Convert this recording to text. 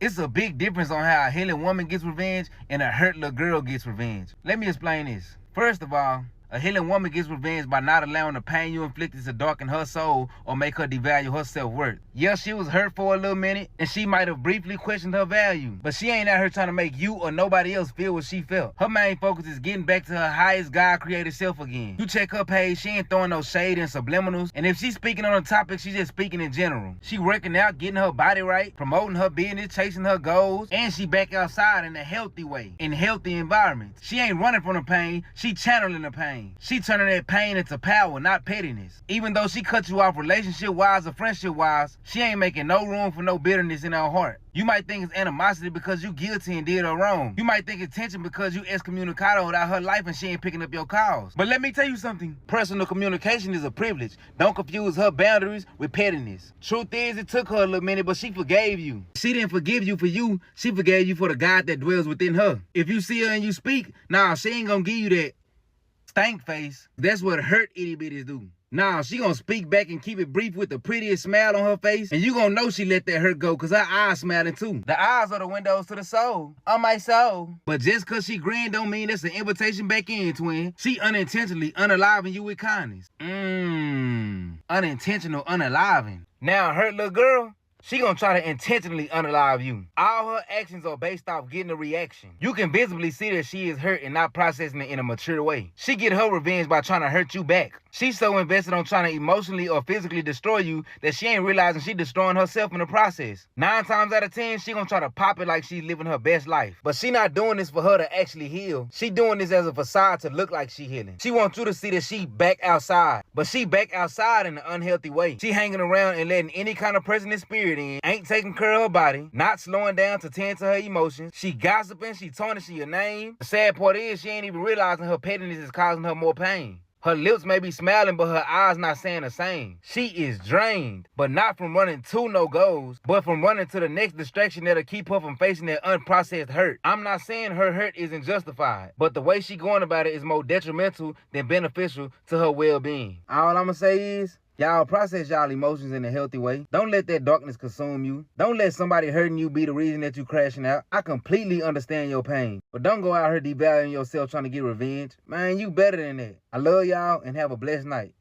It's a big difference on how a healing woman gets revenge and a hurt little girl gets revenge. Let me explain this. First of all, a healing woman gets revenge by not allowing the pain you inflicted to darken her soul or make her devalue her self-worth. Yeah, she was hurt for a little minute, and she might have briefly questioned her value, but she ain't out here trying to make you or nobody else feel what she felt. Her main focus is getting back to her highest God-created self again. You check her page, she ain't throwing no shade and subliminals, and if she's speaking on a topic, she's just speaking in general. She working out, getting her body right, promoting her business, chasing her goals, and she back outside in a healthy way, in healthy environments. She ain't running from the pain, she channeling the pain. She turning that pain into power, not pettiness. Even though she cut you off relationship-wise or friendship-wise, she ain't making no room for no bitterness in her heart. You might think it's animosity because you guilty and did her wrong. You might think it's tension because you excommunicadoed out her life and she ain't picking up your calls. But let me tell you something. Personal communication is a privilege. Don't confuse her boundaries with pettiness. Truth is, it took her a little minute, but she forgave you. She didn't forgive you for you. She forgave you for the God that dwells within her. If you see her and you speak, nah, she ain't gonna give you that stank face. That's what hurt itty bitties do. Nah, she gonna speak back and keep it brief with the prettiest smile on her face, and you gonna know she let that hurt go, cause her eyes smiling too. The eyes are the windows to the soul. On my soul. But just cause she grinned don't mean that's an invitation back in, twin. She unintentionally unaliving you with kindness. Unintentional unaliving. Now a hurt little girl, she gonna try to intentionally unalive you. All her actions are based off getting a reaction. You can visibly see that she is hurt and not processing it in a mature way. She get her revenge by trying to hurt you back. She's so invested on trying to emotionally or physically destroy you that she ain't realizing she destroying herself in the process. 9 times out of 10, she gonna try to pop it like she's living her best life. But she not doing this for her to actually heal. She doing this as a facade to look like she healing. She wants you to see that she back outside. But she back outside in an unhealthy way. She hanging around and letting any kind of person in spirit in, ain't taking care of her body, not slowing down to tend to her emotions. She gossiping, she tarnishing your name. The sad part is she ain't even realizing her pettiness is causing her more pain. Her lips may be smiling, but her eyes not saying the same. She is drained, but not from running to no goals, but from running to the next distraction that'll keep her from facing that unprocessed hurt. I'm not saying her hurt isn't justified, but the way she going about it is more detrimental than beneficial to her well-being. All I'm gonna say is, y'all process y'all emotions in a healthy way. Don't let that darkness consume you. Don't let somebody hurting you be the reason that you crashing out. I completely understand your pain, but don't go out here devaluing yourself trying to get revenge. Man, you better than that. I love y'all and have a blessed night.